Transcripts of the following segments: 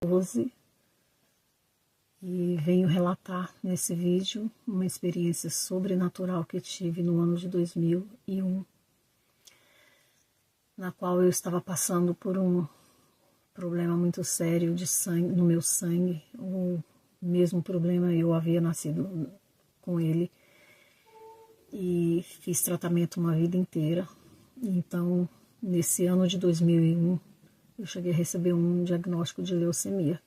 12 e venho relatar nesse vídeo uma experiência sobrenatural que tive no ano de 2001, na qual eu estava passando por um problema muito sério de sangue, no meu sangue. O mesmo problema, eu havia nascido com ele e fiz tratamento uma vida inteira. Então, nesse ano de 2001, eu cheguei a receber um diagnóstico de leucemia.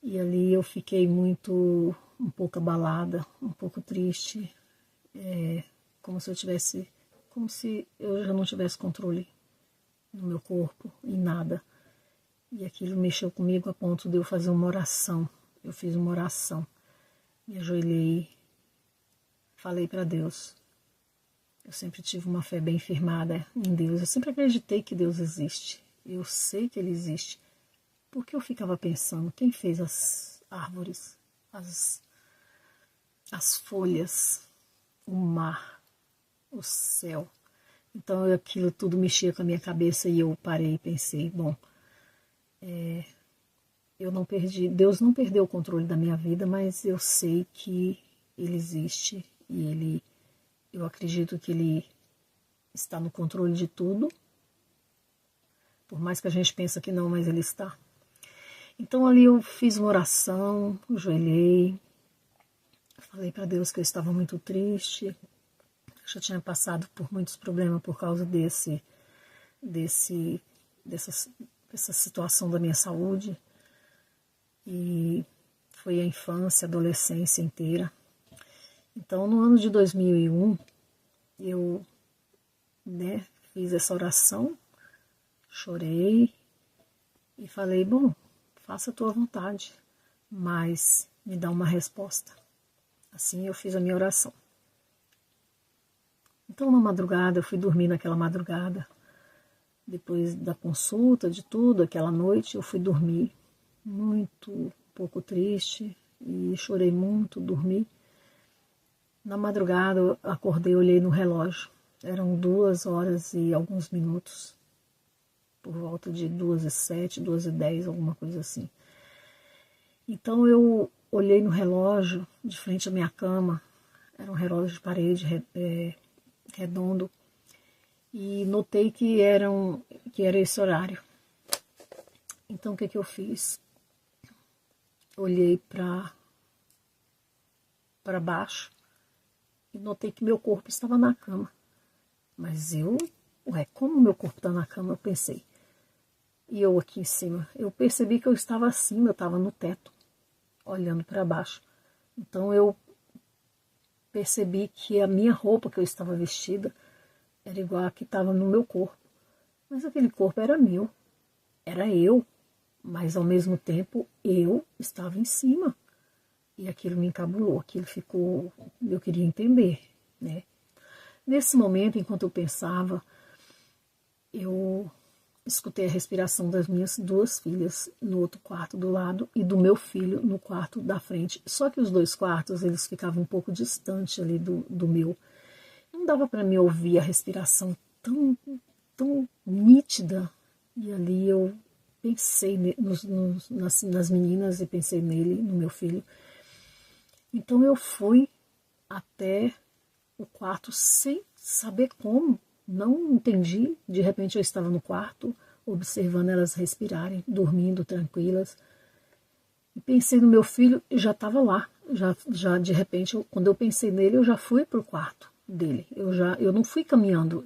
E ali eu fiquei um pouco abalada, um pouco triste, como se eu já não tivesse controle no meu corpo, em nada. E aquilo mexeu comigo a ponto de eu fazer uma oração. Eu fiz uma oração, me ajoelhei, falei para Deus. Eu sempre tive uma fé bem firmada em Deus, eu sempre acreditei que Deus existe. Eu sei que Ele existe. Porque eu ficava pensando, quem fez as árvores, as folhas, o mar, o céu? Então aquilo tudo mexia com a minha cabeça e eu parei e pensei, bom, Deus não perdeu o controle da minha vida, mas eu sei que Ele existe e eu acredito que Ele está no controle de tudo, por mais que a gente pense que não, mas Ele está. Então ali eu fiz uma oração, ajoelhei, falei para Deus que eu estava muito triste, eu já tinha passado por muitos problemas por causa dessa situação da minha saúde, e foi a infância, a adolescência inteira. Então no ano de 2001 eu fiz essa oração, chorei e falei, bom, faça a tua vontade, mas me dá uma resposta. Assim eu fiz a minha oração. Então na madrugada, eu fui dormir naquela madrugada, depois da consulta, de tudo, aquela noite eu fui dormir, um pouco triste, e chorei muito, dormi. Na madrugada eu acordei, olhei no relógio, eram 2 horas e alguns minutos, por volta de 2h07, 2h10, alguma coisa assim. Então eu olhei no relógio de frente à minha cama, era um relógio de parede redondo, e notei que era esse horário. Então o que eu fiz? Olhei para baixo e notei que meu corpo estava na cama. Mas como meu corpo está na cama? Eu pensei. E eu aqui em cima, eu percebi que eu estava acima, eu estava no teto, olhando para baixo. Então eu percebi que a minha roupa que eu estava vestida era igual a que estava no meu corpo. Mas aquele corpo era meu, era eu, mas ao mesmo tempo eu estava em cima. E aquilo me encabulou, eu queria entender, né? Nesse momento, enquanto eu pensava, eu escutei a respiração das minhas 2 filhas no outro quarto do lado e do meu filho no quarto da frente. Só que os 2 quartos, eles ficavam um pouco distantes ali do meu. Não dava para me ouvir a respiração tão nítida. E ali eu pensei nas meninas e pensei nele, no meu filho. Então eu fui até o quarto sem saber como. Não entendi, de repente eu estava no quarto, observando elas respirarem, dormindo tranquilas. E pensei no meu filho e já estava lá. Já de repente, quando eu pensei nele, eu já fui para o quarto dele. Eu não fui caminhando,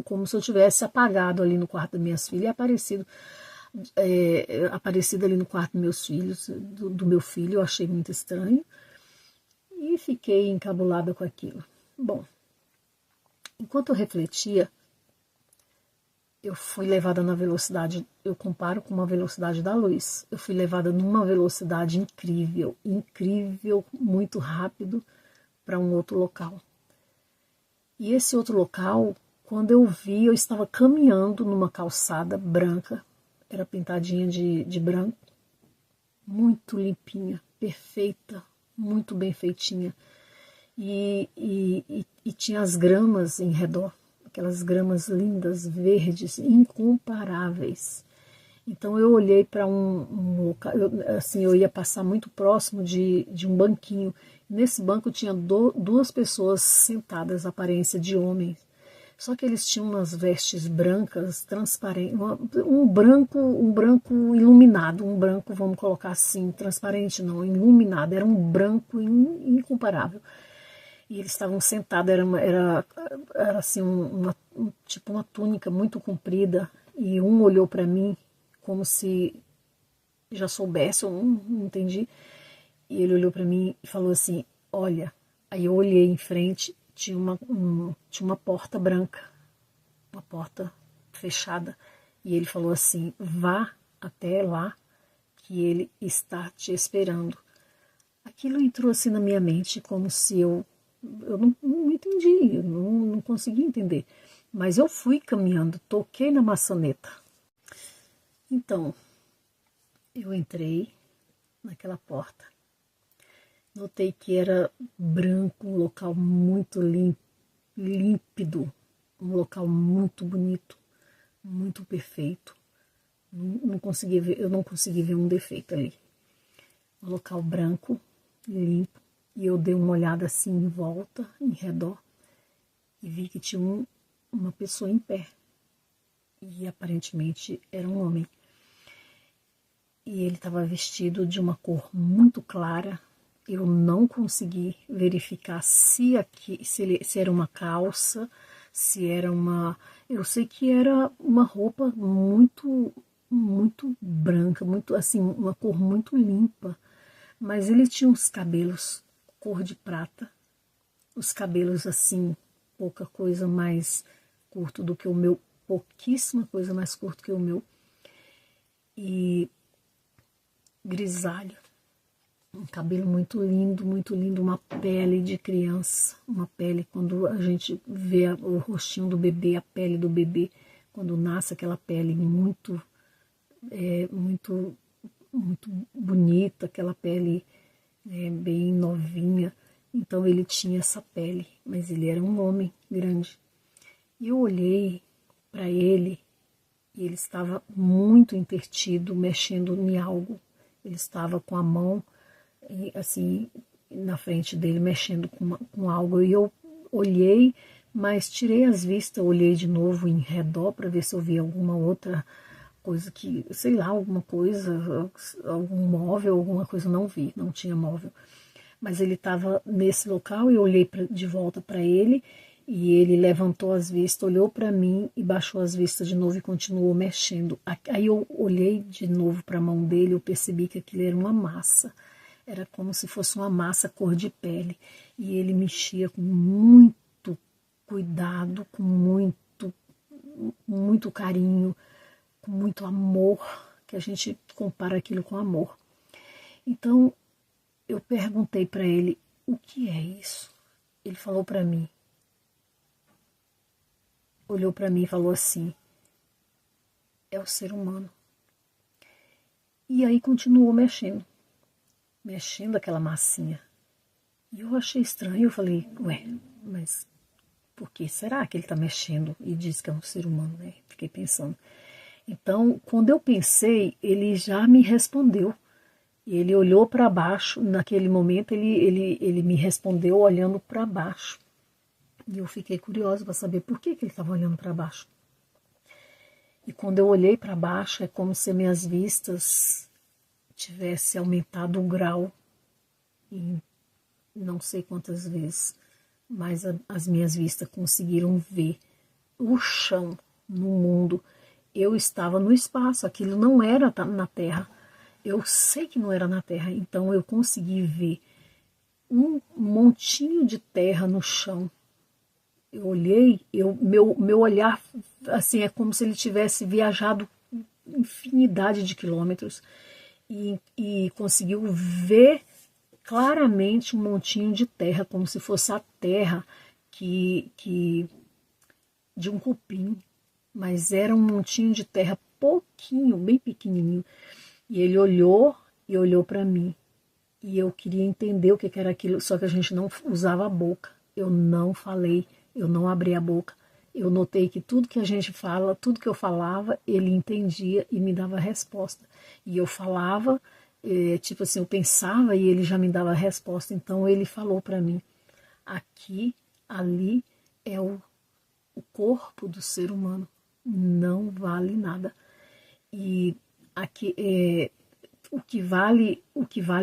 como se eu tivesse apagado ali no quarto das minhas filhas e aparecido ali no quarto dos meus filhos, do meu filho. Eu achei muito estranho e fiquei encabulada com aquilo. Bom, enquanto eu refletia, eu fui levada na velocidade, eu comparo com uma velocidade da luz. Eu fui levada numa velocidade incrível, muito rápido para um outro local. E esse outro local, quando eu vi, eu estava caminhando numa calçada branca, era pintadinha de branco, muito limpinha, perfeita, muito bem feitinha. E tinha as gramas em redor, aquelas gramas lindas, verdes, incomparáveis. Então eu olhei para um local, assim, eu ia passar muito próximo de um banquinho. Nesse banco tinha duas pessoas sentadas, aparência de homens. Só que eles tinham umas vestes brancas, transparentes, um branco iluminado, um branco, vamos colocar assim, transparente não, iluminado, era um branco incomparável. E eles estavam sentados, era assim, tipo uma túnica muito comprida, e um olhou para mim como se já soubesse, eu não entendi, e ele olhou para mim e falou assim, olha, aí eu olhei em frente, tinha uma porta branca, uma porta fechada, e ele falou assim, vá até lá, que ele está te esperando. Aquilo entrou assim na minha mente como se eu não entendi, eu não consegui entender. Mas eu fui caminhando, toquei na maçaneta. Então, eu entrei naquela porta. Notei que era branco, um local muito límpido, um local muito bonito, muito perfeito. Não consegui ver, eu não consegui ver um defeito ali. Um local branco, limpo, e eu dei uma olhada assim em volta, em redor, e vi que tinha uma pessoa em pé. E aparentemente era um homem. E ele estava vestido de uma cor muito clara. Eu não consegui verificar se era uma calça, se era uma. Eu sei que era uma roupa muito branca, muito assim, uma cor muito limpa. Mas ele tinha os cabelos cor de prata, os cabelos assim, pouca coisa mais curto do que o meu, pouquíssima coisa mais curto que o meu, e grisalho, um cabelo muito lindo, uma pele de criança, uma pele, quando a gente vê o rostinho do bebê, a pele do bebê, quando nasce aquela pele muito bonita, aquela pele bem novinha. Então ele tinha essa pele, mas ele era um homem grande. E eu olhei para ele e ele estava muito entretido, mexendo em algo. Ele estava com a mão assim na frente dele, mexendo com algo. E eu olhei, mas tirei as vistas, olhei de novo em redor para ver se eu via alguma outra coisa que, sei lá, alguma coisa, algum móvel, alguma coisa, não vi, não tinha móvel. Mas ele estava nesse local e eu olhei de volta para ele e ele levantou as vistas, olhou para mim e baixou as vistas de novo e continuou mexendo. Aí eu olhei de novo para a mão dele e eu percebi que aquilo era uma massa. Era como se fosse uma massa cor de pele. E ele mexia com muito cuidado, com muito carinho, com muito amor, que a gente compara aquilo com amor. Então, eu perguntei para ele, o que é isso? Ele falou para mim, olhou para mim e falou assim, é o ser humano. E aí continuou mexendo aquela massinha. E eu achei estranho, eu falei, ué, mas por que será que ele está mexendo e diz que é um ser humano, né? Fiquei pensando. Então, quando eu pensei, ele já me respondeu. Ele olhou para baixo, naquele momento ele me respondeu olhando para baixo. E eu fiquei curiosa para saber por que ele estava olhando para baixo. E quando eu olhei para baixo, é como se minhas vistas tivesse aumentado o grau em não sei quantas vezes, mas as minhas vistas conseguiram ver o chão no mundo. Eu estava no espaço, aquilo não era na Terra. Eu sei que não era na Terra, então eu consegui ver um montinho de terra no chão. Eu olhei, meu olhar assim é como se ele tivesse viajado infinidade de quilômetros e conseguiu ver claramente um montinho de terra, como se fosse a terra de um cupim, mas era um montinho de terra pouquinho, bem pequenininho. E ele olhou e olhou para mim. E eu queria entender o que era aquilo, só que a gente não usava a boca. Eu não falei, eu não abri a boca. Eu notei que tudo que a gente fala, tudo que eu falava, ele entendia e me dava resposta. E eu falava, tipo assim, eu pensava e ele já me dava a resposta. Então ele falou para mim, aqui, ali é o corpo do ser humano, não vale nada. E aqui o que vale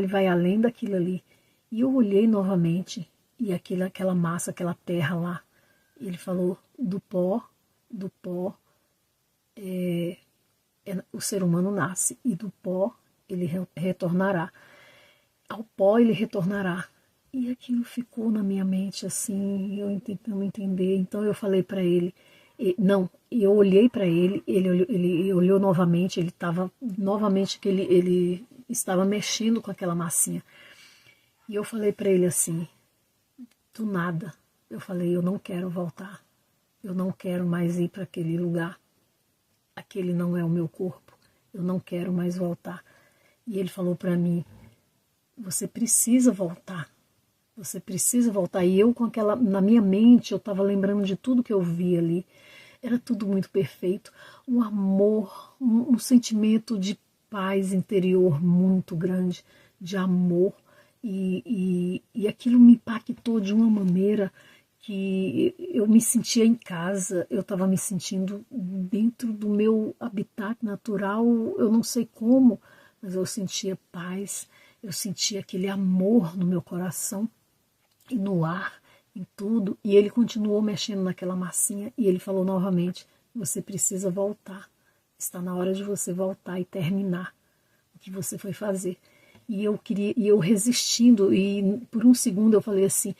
vai além daquilo ali. E eu olhei novamente e aquela massa, aquela terra lá, ele falou do pó o ser humano nasce e do pó ele retornará. Ao pó ele retornará. E aquilo ficou na minha mente assim, eu tentando entender. Então eu falei para ele, não, eu olhei para ele, ele olhou novamente, ele estava novamente que ele estava mexendo com aquela massinha. E eu falei para ele assim, do nada, eu falei, eu não quero voltar, eu não quero mais ir para aquele lugar, aquele não é o meu corpo, eu não quero mais voltar. E ele falou para mim, você precisa voltar, você precisa voltar. E eu com aquela, na minha mente, eu estava lembrando de tudo que eu vi ali, era tudo muito perfeito, um amor, um sentimento de paz interior muito grande, de amor, e aquilo me impactou de uma maneira que eu me sentia em casa, eu estava me sentindo dentro do meu habitat natural, eu não sei como, mas eu sentia paz, eu sentia aquele amor no meu coração e no ar, em tudo. E ele continuou mexendo naquela massinha e ele falou novamente, você precisa voltar, está na hora de você voltar e terminar o que você foi fazer. E eu resistindo, e por um segundo eu falei assim,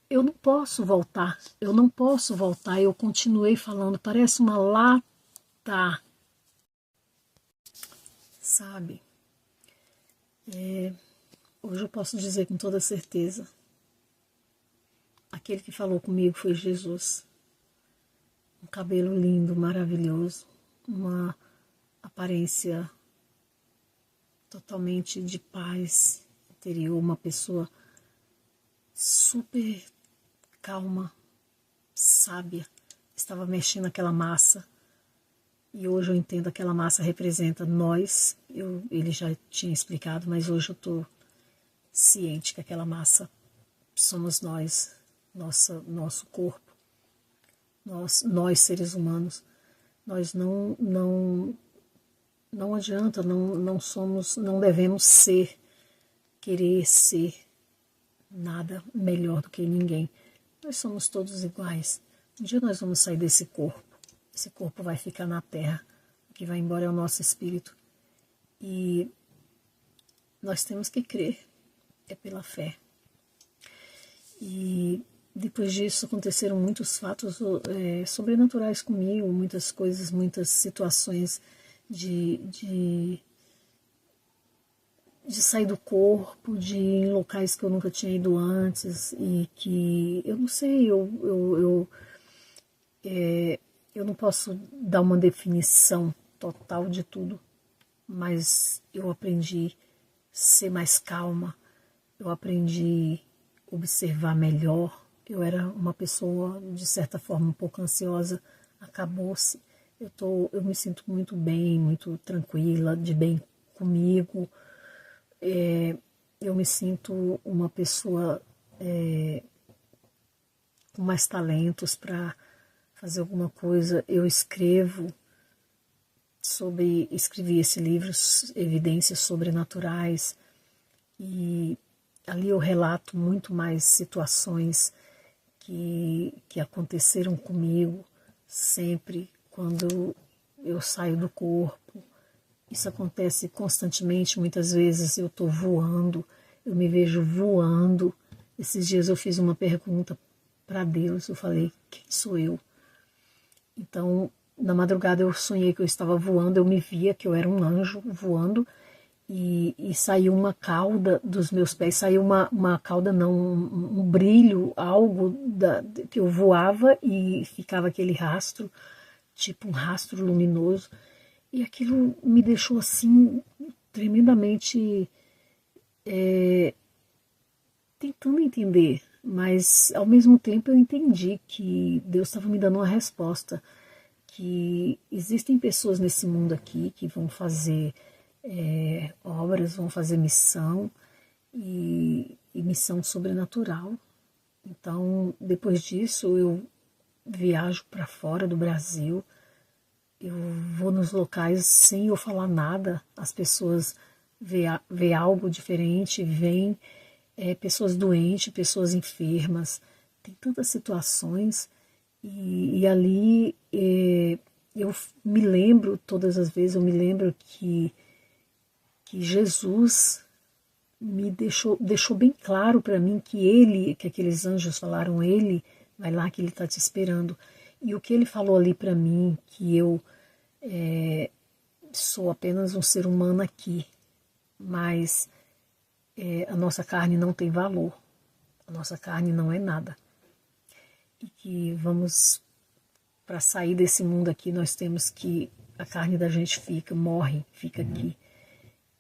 eu não posso voltar, eu não posso voltar. Eu continuei falando, parece uma lata, sabe? Hoje eu posso dizer com toda certeza, aquele que falou comigo foi Jesus. Um cabelo lindo, maravilhoso, uma aparência totalmente de paz interior, uma pessoa super calma, sábia, estava mexendo aquela massa. E hoje eu entendo que aquela massa representa nós. Ele já tinha explicado, mas hoje eu estou ciente que aquela massa somos nós, nosso corpo, nós seres humanos. Nós não adianta, não somos, não devemos querer ser nada melhor do que ninguém. Nós somos todos iguais. Um dia nós vamos sair desse corpo. Esse corpo vai ficar na terra. O que vai embora é o nosso espírito. E nós temos que crer. É pela fé. E depois disso aconteceram muitos fatos sobrenaturais comigo, muitas coisas, muitas situações de sair do corpo, de ir em locais que eu nunca tinha ido antes e que, eu não sei, eu não posso dar uma definição total de tudo, mas eu aprendi a ser mais calma, eu aprendi a observar melhor. Eu era uma pessoa, de certa forma, um pouco ansiosa, acabou-se. Eu me sinto muito bem, muito tranquila, de bem comigo. Eu me sinto uma pessoa com mais talentos para fazer alguma coisa. Eu escrevi esse livro, Evidências Sobrenaturais, e ali eu relato muito mais situações que aconteceram comigo sempre quando eu saio do corpo. Isso acontece constantemente, muitas vezes eu estou voando, eu me vejo voando. Esses dias eu fiz uma pergunta para Deus, eu falei, quem sou eu? Então, na madrugada eu sonhei que eu estava voando, eu me via que eu era um anjo voando, e saiu uma cauda dos meus pés, saiu uma cauda não, um brilho, algo que eu voava e ficava aquele rastro, tipo um rastro luminoso, e aquilo me deixou assim, tremendamente tentando entender Mas ao mesmo tempo eu entendi que Deus estava me dando uma resposta, que existem pessoas nesse mundo aqui que vão fazer obras, vão fazer missão e missão sobrenatural. Então, depois disso, eu viajo para fora do Brasil, eu vou nos locais sem eu falar nada, as pessoas vê algo diferente, veem pessoas doentes, pessoas enfermas, tem tantas situações, e ali eu me lembro, todas as vezes eu me lembro que Jesus me deixou bem claro para mim que aqueles anjos falaram, ele vai lá que ele está te esperando. E o que ele falou ali para mim, que eu sou apenas um ser humano aqui, mas a nossa carne não tem valor, a nossa carne não é nada. E que vamos, para sair desse mundo aqui, nós temos que, a carne da gente morre, fica aqui.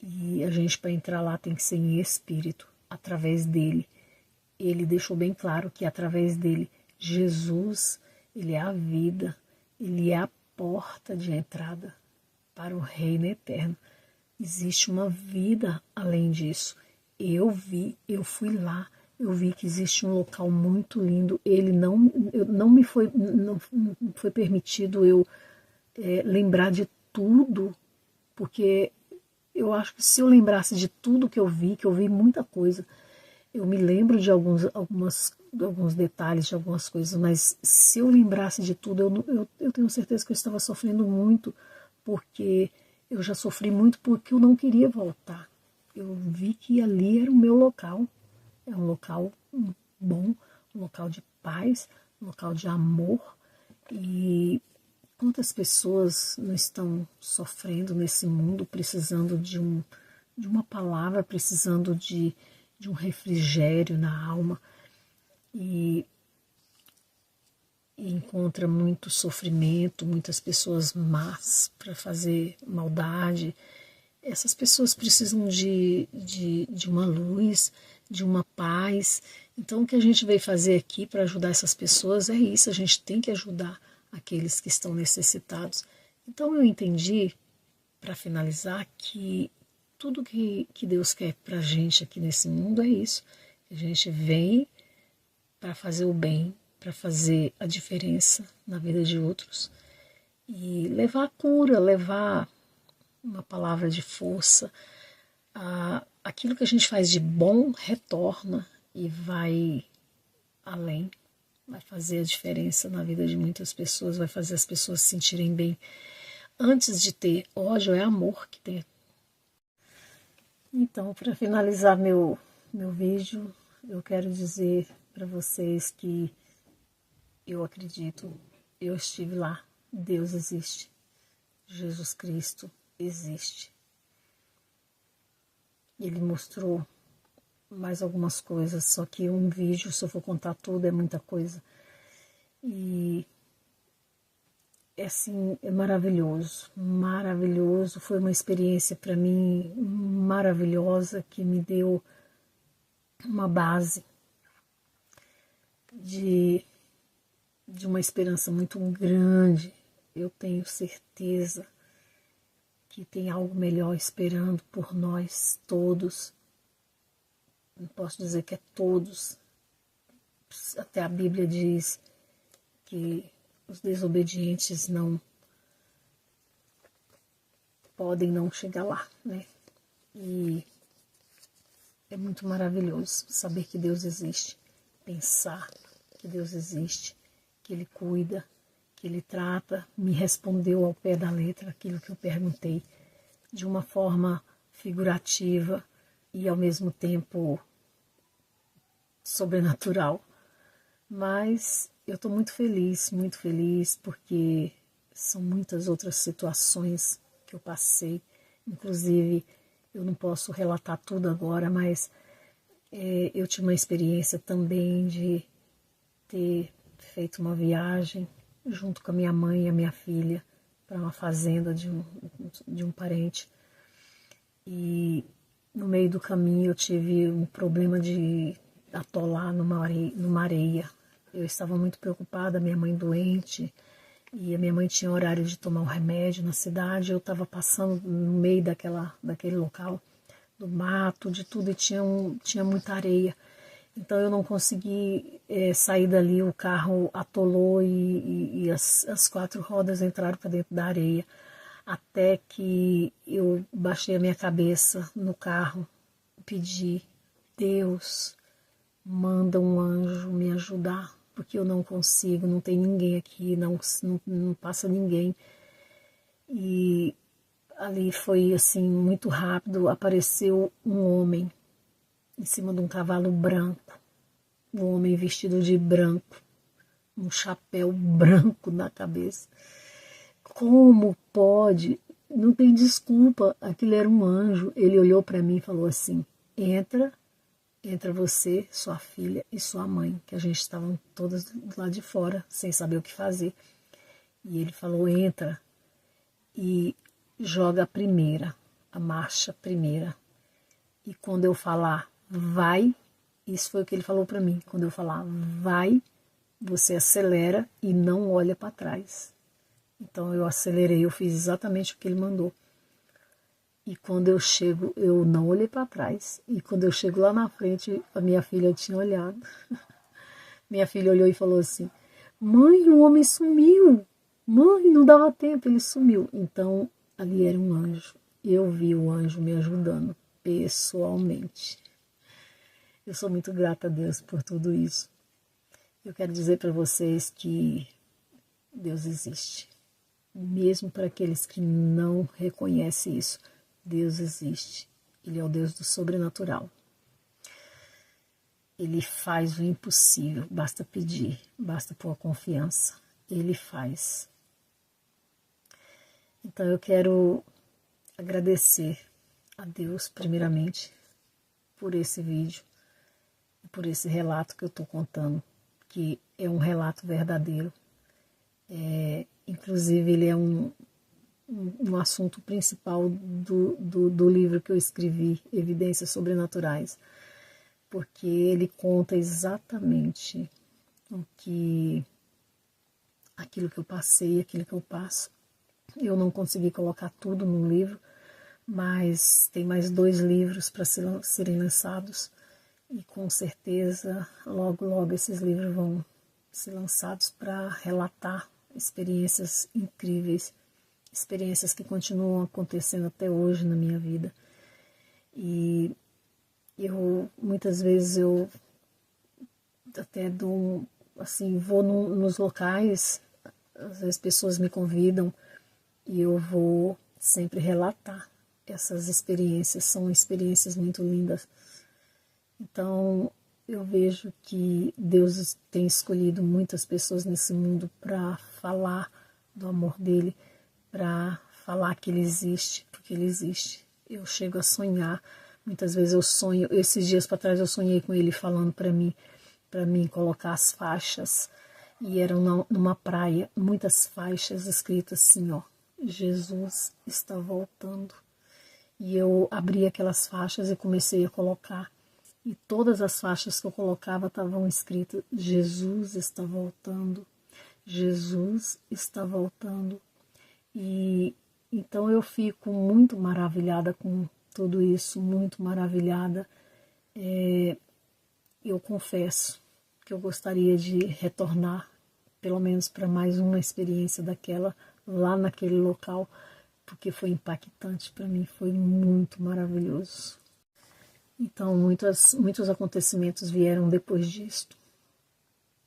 E a gente, para entrar lá, tem que ser em espírito, através dele. Ele deixou bem claro que através dele, Jesus, ele é a vida, ele é a porta de entrada para o reino eterno. Existe uma vida além disso. Eu fui lá, eu vi que existe um local muito lindo. Ele não me foi permitido eu lembrar de tudo, porque eu acho que se eu lembrasse de tudo que eu vi muita coisa, eu me lembro de alguns detalhes, de algumas coisas, mas se eu lembrasse de tudo, eu tenho certeza que eu estava sofrendo muito, porque eu já sofri muito porque eu não queria voltar. Eu vi que ali era o meu local, é um local bom, um local de paz, um local de amor, e quantas pessoas não estão sofrendo nesse mundo, precisando de uma palavra, precisando de um refrigério na alma, e encontra muito sofrimento, muitas pessoas más para fazer maldade. Essas pessoas precisam de uma luz, de uma paz. Então, o que a gente veio fazer aqui para ajudar essas pessoas é isso, a gente tem que ajudar aqueles que estão necessitados. Então, eu entendi, para finalizar, que tudo que Deus quer para a gente aqui nesse mundo é isso. A gente vem para fazer o bem, para fazer a diferença na vida de outros e levar a cura, levar uma palavra de força. Aquilo que a gente faz de bom retorna e vai além, vai fazer a diferença na vida de muitas pessoas, vai fazer as pessoas se sentirem bem. Antes de ter ódio, é amor que tem. Então, para finalizar meu vídeo, eu quero dizer para vocês que eu acredito, eu estive lá, Deus existe, Jesus Cristo existe. Ele mostrou mais algumas coisas, só que um vídeo, se eu for contar tudo, é muita coisa. E assim, é maravilhoso, maravilhoso. Foi uma experiência para mim maravilhosa, que me deu uma base de uma esperança muito grande. Eu tenho certeza que tem algo melhor esperando por nós todos. Não posso dizer que é todos. Até a Bíblia diz que os desobedientes não podem não chegar lá, né? E é muito maravilhoso saber que Deus existe, pensar que Deus existe, que Ele cuida, que Ele trata, me respondeu ao pé da letra aquilo que eu perguntei, de uma forma figurativa e ao mesmo tempo sobrenatural. Mas eu estou muito feliz, porque são muitas outras situações que eu passei. Inclusive, eu não posso relatar tudo agora, mas eu tive uma experiência também de ter feito uma viagem junto com a minha mãe e a minha filha para uma fazenda de um parente. E no meio do caminho eu tive um problema de atolar numa areia. Eu estava muito preocupada, minha mãe doente, e a minha mãe tinha horário de tomar um remédio na cidade. Eu estava passando no meio daquele local, do mato, de tudo, e tinha muita areia. Então eu não consegui sair dali, o carro atolou e as quatro rodas entraram para dentro da areia. Até que eu baixei a minha cabeça no carro, pedi: Deus, manda um anjo me ajudar, porque eu não consigo, não tem ninguém aqui, não passa ninguém. E ali foi assim, muito rápido, apareceu um homem em cima de um cavalo branco, um homem vestido de branco, um chapéu branco na cabeça. Como pode? Não tem desculpa, aquilo era um anjo. Ele olhou para mim e falou assim: entra você, sua filha e sua mãe, que a gente estava todas do lado de fora, sem saber o que fazer. E ele falou: entra e joga a marcha primeira. E quando eu falar vai, isso foi o que ele falou para mim, quando eu falar vai, você acelera e não olha para trás. Então eu acelerei, eu fiz exatamente o que ele mandou. E quando eu chego, eu não olhei para trás. E quando eu chego lá na frente, a minha filha tinha olhado. Minha filha olhou e falou assim: mãe, o homem sumiu. Mãe, não dava tempo, ele sumiu. Então ali era um anjo. Eu vi o anjo me ajudando pessoalmente. Eu sou muito grata a Deus por tudo isso. Eu quero dizer para vocês que Deus existe. Mesmo para aqueles que não reconhecem isso, Deus existe. Ele é o Deus do sobrenatural. Ele faz o impossível, basta pedir, basta pôr a confiança. Ele faz. Então eu quero agradecer a Deus, primeiramente, por esse vídeo, por esse relato que eu estou contando, que é um relato verdadeiro. Inclusive, ele é um assunto principal do livro que eu escrevi, Evidências Sobrenaturais, porque ele conta exatamente aquilo que eu passei, aquilo que eu passo. Eu não consegui colocar tudo num livro, mas tem mais 2 livros para serem lançados, e com certeza logo, logo esses livros vão ser lançados para relatar experiências incríveis, experiências que continuam acontecendo até hoje na minha vida. E muitas vezes eu até vou nos locais, às vezes pessoas me convidam e eu vou sempre relatar essas experiências, são experiências muito lindas. Então eu vejo que Deus tem escolhido muitas pessoas nesse mundo para falar do amor dele, para falar que ele existe, porque ele existe. Eu chego a sonhar, muitas vezes eu sonho, esses dias para trás eu sonhei com ele falando para mim colocar as faixas, e eram numa praia, muitas faixas escritas assim, ó: Jesus está voltando. E eu abri aquelas faixas e comecei a colocar. E todas as faixas que eu colocava estavam escritas: Jesus está voltando, Jesus está voltando. E então eu fico muito maravilhada com tudo isso, muito maravilhada. Eu confesso que eu gostaria de retornar, pelo menos para mais uma experiência daquela, lá naquele local, porque foi impactante para mim, foi muito maravilhoso. Então, muitos acontecimentos vieram depois disso.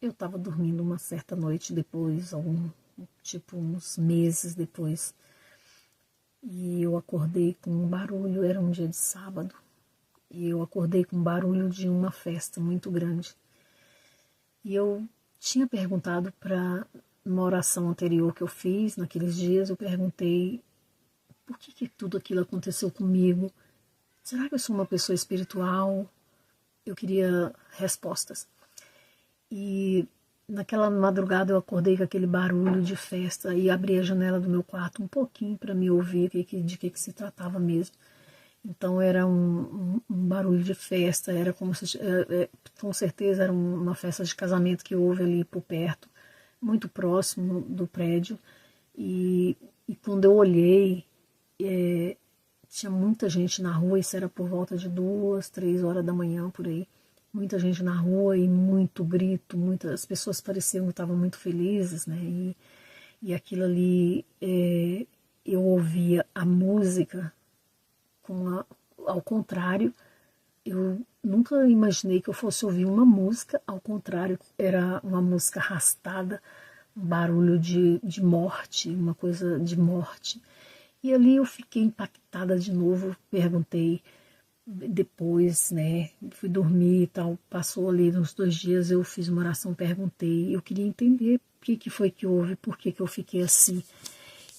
Eu estava dormindo uma certa noite depois, uns meses depois, e eu acordei com um barulho, era um dia de sábado, e eu acordei com um barulho de uma festa muito grande. E eu tinha perguntado para uma oração anterior que eu fiz naqueles dias, eu perguntei por que tudo aquilo aconteceu comigo. Será que eu sou uma pessoa espiritual? Eu queria respostas. E naquela madrugada eu acordei com aquele barulho de festa e abri a janela do meu quarto um pouquinho para me ouvir de que se tratava mesmo. Então era um barulho de festa, era como se, com certeza era uma festa de casamento que houve ali por perto, muito próximo do prédio. E quando eu olhei, tinha muita gente na rua, isso era por volta de 2, 3 horas da manhã, por aí. Muita gente na rua e muito grito, muitas pessoas pareciam que estavam muito felizes, né? E aquilo ali, eu ouvia a música ao contrário. Eu nunca imaginei que eu fosse ouvir uma música, ao contrário, era uma música arrastada, um barulho de morte, uma coisa de morte. E ali eu fiquei impactada de novo, perguntei depois, né, fui dormir e tal, passou ali uns 2 dias, eu fiz uma oração, perguntei, eu queria entender o que foi que houve, por que eu fiquei assim.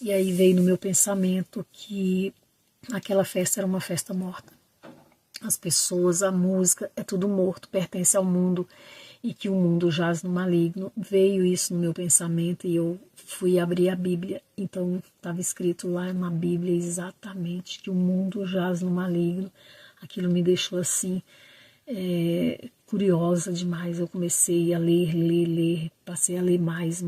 E aí veio no meu pensamento que aquela festa era uma festa morta. As pessoas, a música, é tudo morto, pertence ao mundo e que o mundo jaz no maligno. Veio isso no meu pensamento e eu fui abrir a Bíblia. Então estava escrito lá na Bíblia exatamente que o mundo jaz no maligno. Aquilo me deixou assim, curiosa demais. Eu comecei a ler, passei a ler mais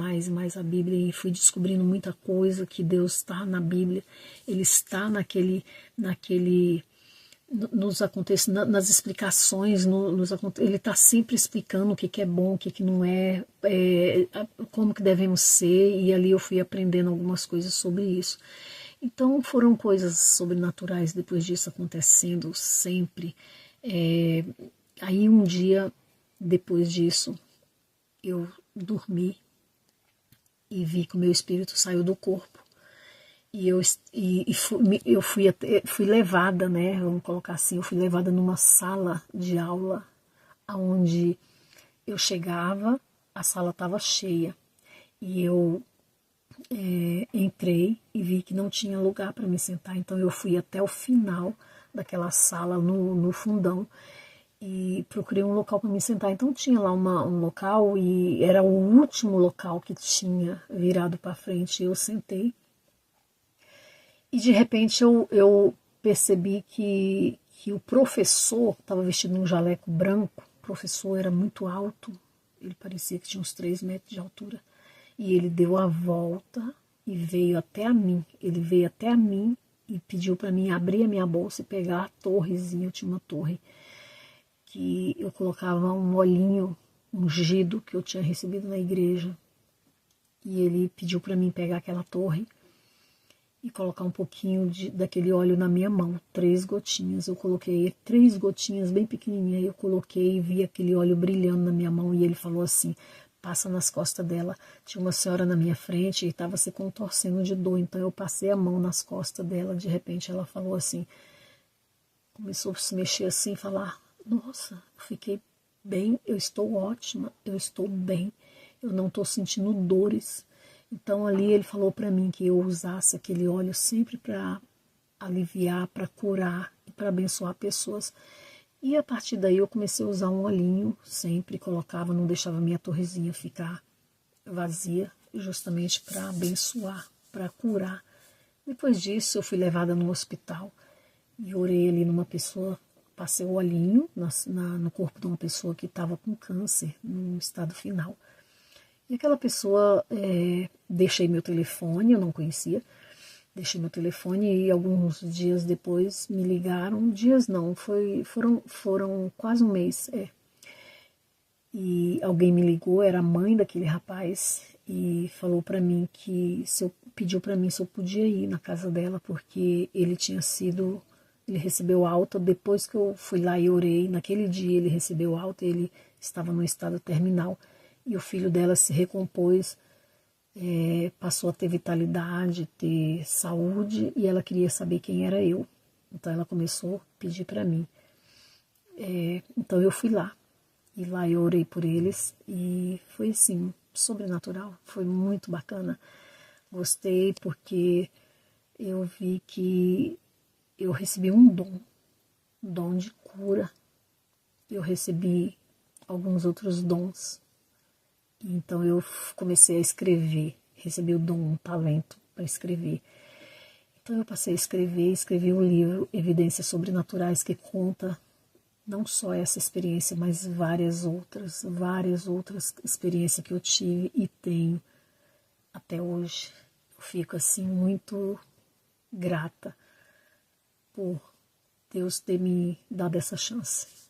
a Bíblia e fui descobrindo muita coisa, que Deus está na Bíblia, Ele está nos acontece, nas explicações, ele está sempre explicando o que é bom, o que não é, como que devemos ser, e ali eu fui aprendendo algumas coisas sobre isso. Então foram coisas sobrenaturais depois disso acontecendo sempre. Aí um dia, depois disso, eu dormi e vi que o meu espírito saiu do corpo. E eu fui levada, né? Vamos colocar assim, eu fui levada numa sala de aula, onde eu chegava, a sala estava cheia. E eu entrei e vi que não tinha lugar para me sentar. Então eu fui até o final daquela sala, no fundão, e procurei um local para me sentar. Então tinha lá um local e era o último local que tinha virado para frente. Eu sentei. E de repente eu percebi que o professor estava vestido num jaleco branco. O professor era muito alto, ele parecia que tinha uns 3 metros de altura. E ele deu a volta e veio até a mim. Ele veio até a mim e pediu para mim abrir a minha bolsa e pegar a torrezinha. Eu tinha uma torre que eu colocava um olhinho ungido que eu tinha recebido na igreja. E ele pediu para mim pegar aquela torre e colocar um pouquinho daquele óleo na minha mão, 3 gotinhas. Eu coloquei 3 gotinhas bem pequenininhas, eu coloquei e vi aquele óleo brilhando na minha mão, e ele falou assim, passa nas costas dela. Tinha uma senhora na minha frente e estava se contorcendo de dor, então eu passei a mão nas costas dela. De repente ela falou assim, começou a se mexer assim, falar, nossa, eu fiquei bem, eu estou ótima, eu estou bem, eu não estou sentindo dores. Então ali ele falou para mim que eu usasse aquele óleo sempre para aliviar, para curar e para abençoar pessoas. E a partir daí eu comecei a usar um olhinho, sempre colocava, não deixava minha torrezinha ficar vazia, justamente para abençoar, para curar. Depois disso eu fui levada no hospital e orei ali numa pessoa, passei o olhinho no corpo de uma pessoa que estava com câncer, no estado final. E aquela pessoa, deixei meu telefone, eu não conhecia, deixei meu telefone e alguns dias depois me ligaram, dias não, foram quase um mês, E alguém me ligou, era a mãe daquele rapaz, e falou para mim pediu para mim se eu podia ir na casa dela, porque ele recebeu alta, depois que eu fui lá e orei, naquele dia ele recebeu alta, ele estava no estado terminal, e o filho dela se recompôs, passou a ter vitalidade, ter saúde, e ela queria saber quem era eu. Então ela começou a pedir para mim. Então eu fui lá, e lá eu orei por eles, e foi assim, sobrenatural, foi muito bacana. Gostei porque eu vi que eu recebi um dom de cura. Eu recebi alguns outros dons. Então eu comecei a escrever, recebi o dom, um talento para escrever. Então eu passei a escrevi um livro, Evidências Sobrenaturais, que conta não só essa experiência, mas várias outras experiências que eu tive e tenho até hoje. Eu fico assim muito grata por Deus ter me dado essa chance.